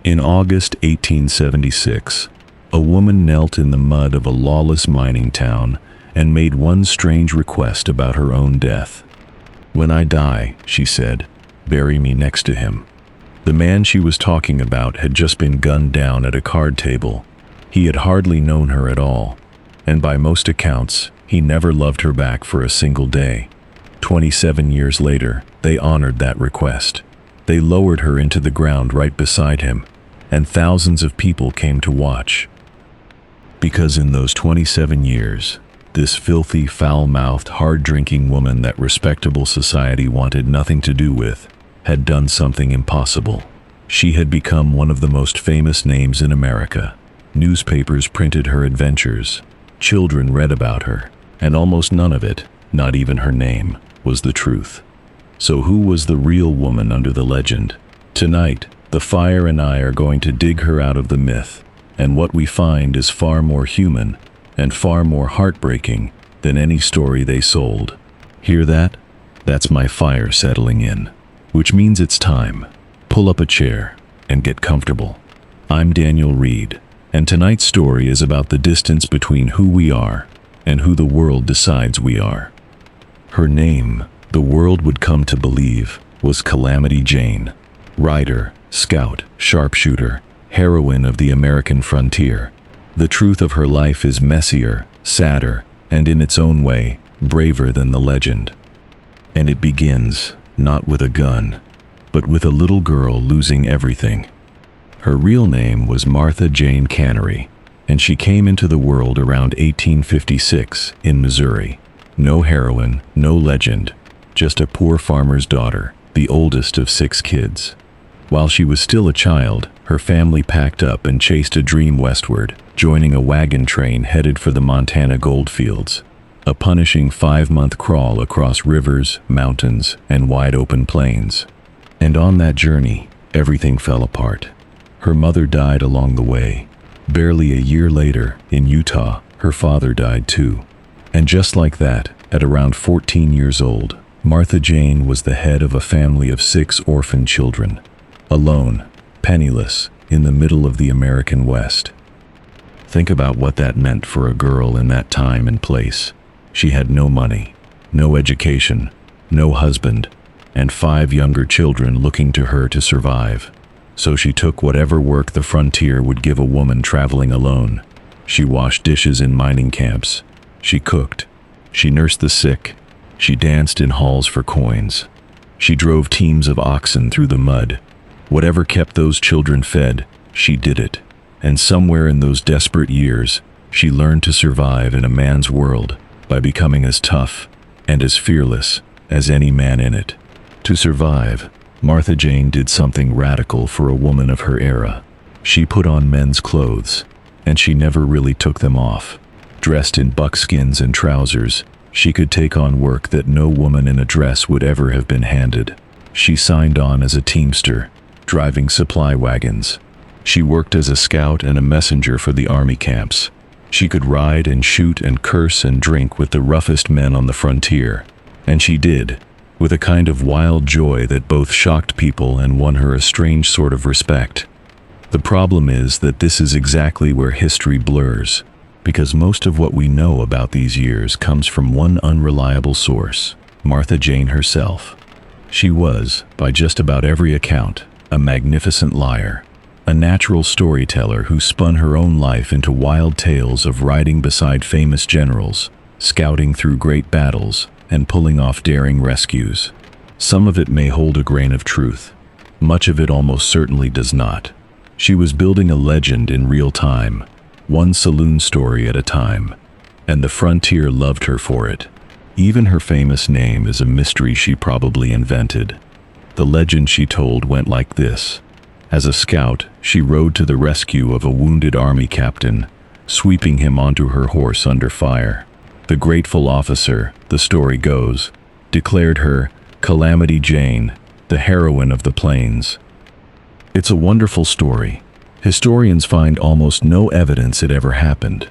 In August 1876, a woman knelt in the mud of a lawless mining town and made one strange request about her own death. "When I die," she said, "bury me next to him." The man she was talking about had just been gunned down at a card table. He had hardly known her at all, and by most accounts, he never loved her back for a single day. 27 years later, they honored that request. They lowered her into the ground right beside him, and thousands of people came to watch. Because in those 27 years, this filthy, foul-mouthed, hard-drinking woman that respectable society wanted nothing to do with had done something impossible. She had become one of the most famous names in America. Newspapers printed her adventures. Children read about her, and almost none of it, not even her name, was the truth. So who was the real woman under the legend? Tonight, the Fire and I are going to dig her out of the myth, and what we find is far more human and far more heartbreaking than any story they sold. Hear that? That's my fire settling in, which means it's time. Pull up a chair and get comfortable. I'm Daniel Reed, and tonight's story is about the distance between who we are and who the world decides we are. Her name, the world would come to believe, was Calamity Jane. Rider, scout, sharpshooter, heroine of the American frontier. The truth of her life is messier, sadder, and in its own way, braver than the legend. And it begins, not with a gun, but with a little girl losing everything. Her real name was Martha Jane Cannary, and she came into the world around 1856 in Missouri. No heroine, no legend, just a poor farmer's daughter, the oldest of 6 kids. While she was still a child, her family packed up and chased a dream westward, joining a wagon train headed for the Montana goldfields. A punishing 5-month crawl across rivers, mountains, and wide-open plains. And on that journey, everything fell apart. Her mother died along the way. Barely a year later, in Utah, her father died too. And just like that, at around 14 years old, Martha Jane was the head of a family of 6 orphan children. Alone, penniless, in the middle of the American West. Think about what that meant for a girl in that time and place. She had no money, no education, no husband, and 5 younger children looking to her to survive. So she took whatever work the frontier would give a woman traveling alone. She washed dishes in mining camps. She cooked. She nursed the sick. She danced in halls for coins. She drove teams of oxen through the mud. Whatever kept those children fed, she did it. And somewhere in those desperate years, she learned to survive in a man's world by becoming as tough and as fearless as any man in it. To survive, Martha Jane did something radical for a woman of her era. She put on men's clothes, and she never really took them off. Dressed in buckskins and trousers, she could take on work that no woman in a dress would ever have been handed. She signed on as a teamster, driving supply wagons. She worked as a scout and a messenger for the army camps. She could ride and shoot and curse and drink with the roughest men on the frontier. And she did, with a kind of wild joy that both shocked people and won her a strange sort of respect. The problem is that this is exactly where history blurs, because most of what we know about these years comes from one unreliable source, Martha Jane herself. She was, by just about every account, a magnificent liar, a natural storyteller who spun her own life into wild tales of riding beside famous generals, scouting through great battles, and pulling off daring rescues. Some of it may hold a grain of truth. Much of it almost certainly does not. She was building a legend in real time, one saloon story at a time, and the frontier loved her for it. Even her famous name is a mystery she probably invented. The legend she told went like this. As a scout, she rode to the rescue of a wounded army captain, sweeping him onto her horse under fire. The grateful officer, the story goes, declared her Calamity Jane, the heroine of the plains. It's a wonderful story. Historians find almost no evidence it ever happened.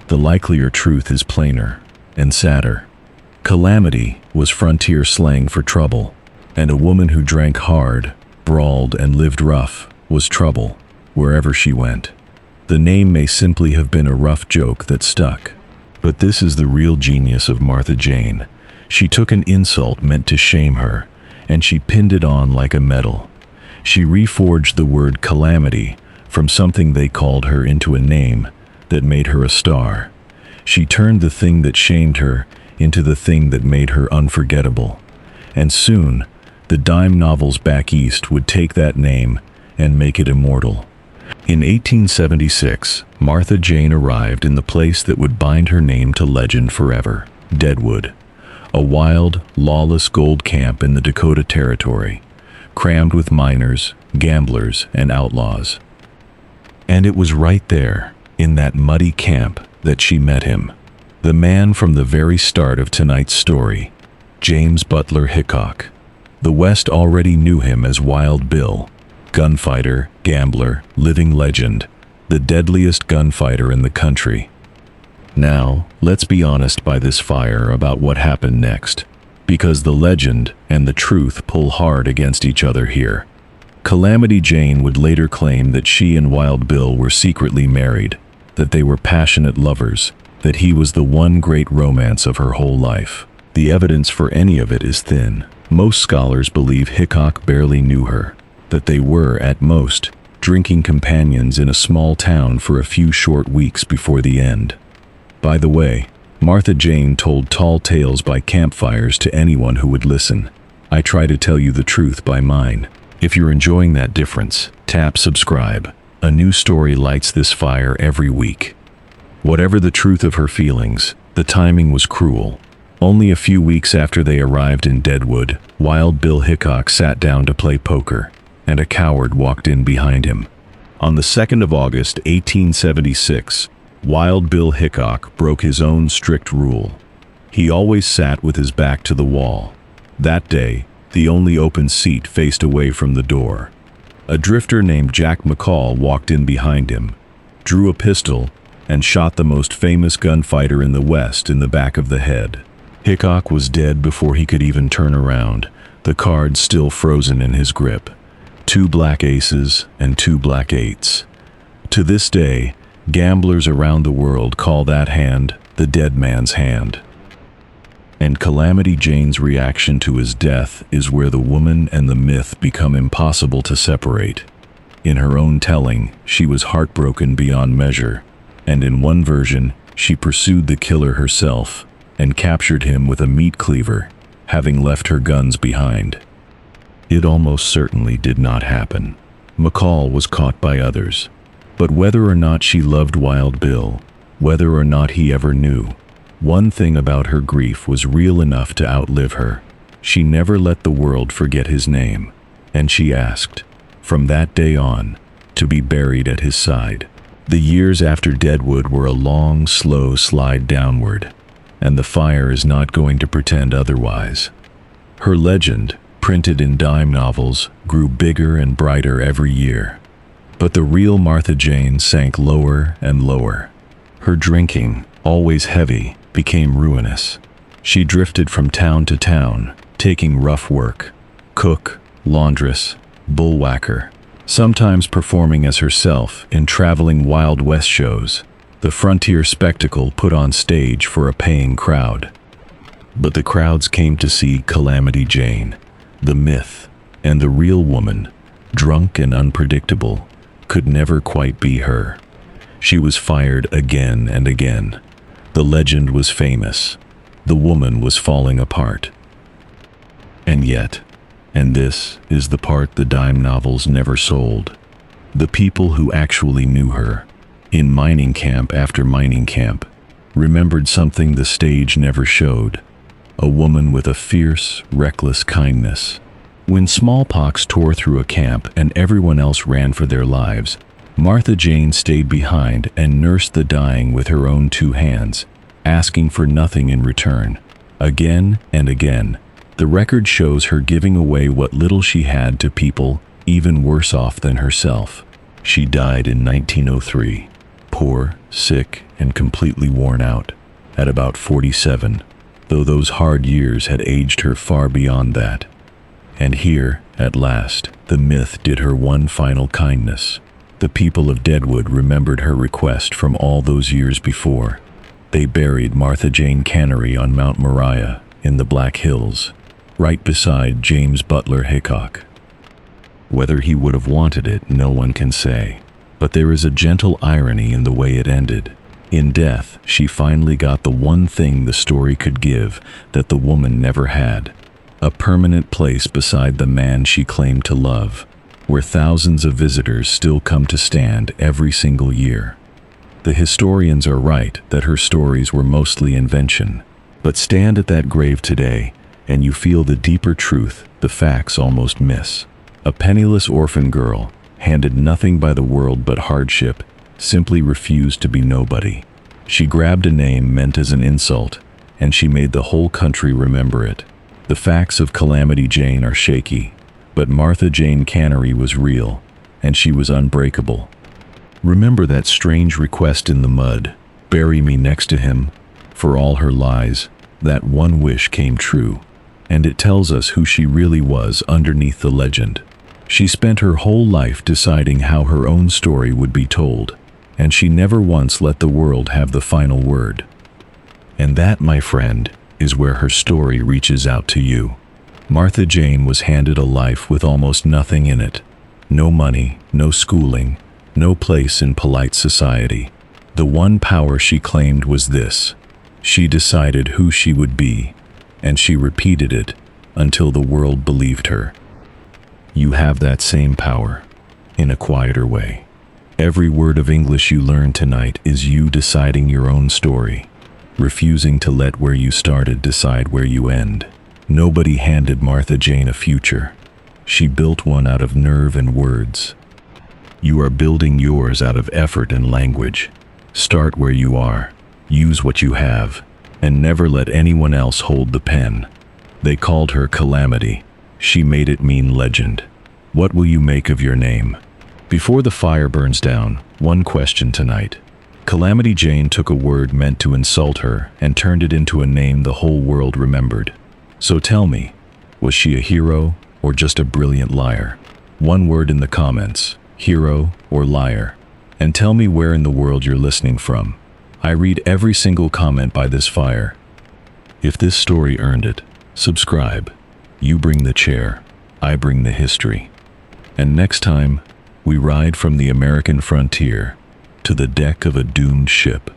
The likelier truth is plainer and sadder. Calamity was frontier slang for trouble, and a woman who drank hard, brawled, and lived rough was trouble. wherever she went. The name may simply have been a rough joke that stuck. But this is the real genius of Martha Jane. She took an insult meant to shame her, and she pinned it on like a medal. She reforged the word calamity from something they called her into a name that made her a star. She turned the thing that shamed her into the thing that made her unforgettable. And soon, the dime novels back east would take that name and make it immortal. In 1876, Martha Jane arrived in the place that would bind her name to legend forever, Deadwood, a wild, lawless gold camp in the Dakota Territory, crammed with miners, gamblers, and outlaws. And it was right there, in that muddy camp, that she met him, the man from the very start of tonight's story, James Butler Hickok. The West already knew him as Wild Bill, gunfighter, gambler, living legend, the deadliest gunfighter in the country. Now, let's be honest by this fire about what happened next, because the legend and the truth pull hard against each other here. Calamity Jane would later claim that she and Wild Bill were secretly married, that they were passionate lovers, that he was the one great romance of her whole life. The evidence for any of it is thin. Most scholars believe Hickok barely knew her, that they were, at most, drinking companions in a small town for a few short weeks before the end. By the way, Martha Jane told tall tales by campfires to anyone who would listen. I try to tell you the truth by mine. If you're enjoying that difference, tap subscribe. A new story lights this fire every week. Whatever the truth of her feelings, the timing was cruel. Only a few weeks after they arrived in Deadwood, Wild Bill Hickok sat down to play poker, and a coward walked in behind him. On the 2nd of August, 1876, Wild Bill Hickok broke his own strict rule. He always sat with his back to the wall. That day, the only open seat faced away from the door. A drifter named Jack McCall walked in behind him, drew a pistol, and shot the most famous gunfighter in the West in the back of the head. Hickok was dead before he could even turn around, the cards still frozen in his grip. 2 black aces and 2 black eights. To this day, gamblers around the world call that hand the dead man's hand. And Calamity Jane's reaction to his death is where the woman and the myth become impossible to separate. In her own telling, she was heartbroken beyond measure, and in one version, she pursued the killer herself and captured him with a meat cleaver, having left her guns behind. It almost certainly did not happen. McCall was caught by others. But whether or not she loved Wild Bill, whether or not he ever knew, one thing about her grief was real enough to outlive her. She never let the world forget his name, and she asked, from that day on, to be buried at his side. The years after Deadwood were a long, slow slide downward, and the fire is not going to pretend otherwise. Her legend, printed in dime novels, grew bigger and brighter every year. But the real Martha Jane sank lower and lower. Her drinking, always heavy, became ruinous. She drifted from town to town, taking rough work, cook, laundress, bullwhacker, sometimes performing as herself in traveling Wild West shows, the frontier spectacle put on stage for a paying crowd. But the crowds came to see Calamity Jane, the myth, and the real woman, drunk and unpredictable, could never quite be her. She was fired again and again. The legend was famous. The woman was falling apart. And yet, and this is the part the dime novels never sold, the people who actually knew her, in mining camp after mining camp, remembered something the stage never showed: a woman with a fierce, reckless kindness. When smallpox tore through a camp and everyone else ran for their lives, Martha Jane stayed behind and nursed the dying with her own 2 hands, asking for nothing in return. Again and again, the record shows her giving away what little she had to people even worse off than herself. She died in 1903, poor, sick, and completely worn out, at about 47, though those hard years had aged her far beyond that. And here, at last, the myth did her one final kindness. The people of Deadwood remembered her request from all those years before. They buried Martha Jane Cannary on Mount Moriah in the Black Hills, right beside James Butler Hickok. Whether he would have wanted it, no one can say. But there is a gentle irony in the way it ended. In death, she finally got the one thing the story could give that the woman never had: a permanent place beside the man she claimed to love, where thousands of visitors still come to stand every single year. The historians are right that her stories were mostly invention, but stand at that grave today and you feel the deeper truth the facts almost miss. A penniless orphan girl, handed nothing by the world but hardship, simply refused to be nobody. She grabbed a name meant as an insult, and she made the whole country remember it. The facts of Calamity Jane are shaky, but Martha Jane Cannary was real, and she was unbreakable. Remember that strange request in the mud, "Bury me next to him." For all her lies, that one wish came true, and it tells us who she really was underneath the legend. She spent her whole life deciding how her own story would be told, and she never once let the world have the final word. And that, my friend, is where her story reaches out to you. Martha Jane was handed a life with almost nothing in it. No money, no schooling, no place in polite society. The one power she claimed was this: she decided who she would be, and she repeated it until the world believed her. You have that same power, in a quieter way. Every word of English you learn tonight is you deciding your own story, refusing to let where you started decide where you end. Nobody handed Martha Jane a future. She built one out of nerve and words. You are building yours out of effort and language. Start where you are, use what you have, and never let anyone else hold the pen. They called her Calamity. She made it mean legend. What will you make of your name? Before the fire burns down, one question tonight. Calamity Jane took a word meant to insult her and turned it into a name the whole world remembered. So tell me, was she a hero or just a brilliant liar? One word in the comments, hero or liar. And tell me where in the world you're listening from. I read every single comment by this fire. If this story earned it, subscribe. You bring the chair, I bring the history. And next time, we ride from the American frontier to the deck of a doomed ship,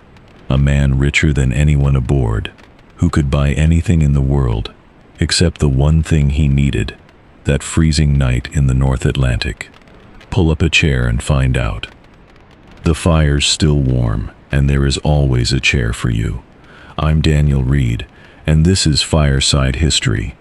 a man richer than anyone aboard, who could buy anything in the world, except the one thing he needed, that freezing night in the North Atlantic. Pull up a chair and find out. The fire's still warm, and there is always a chair for you. I'm Daniel Reed, and this is Fireside History.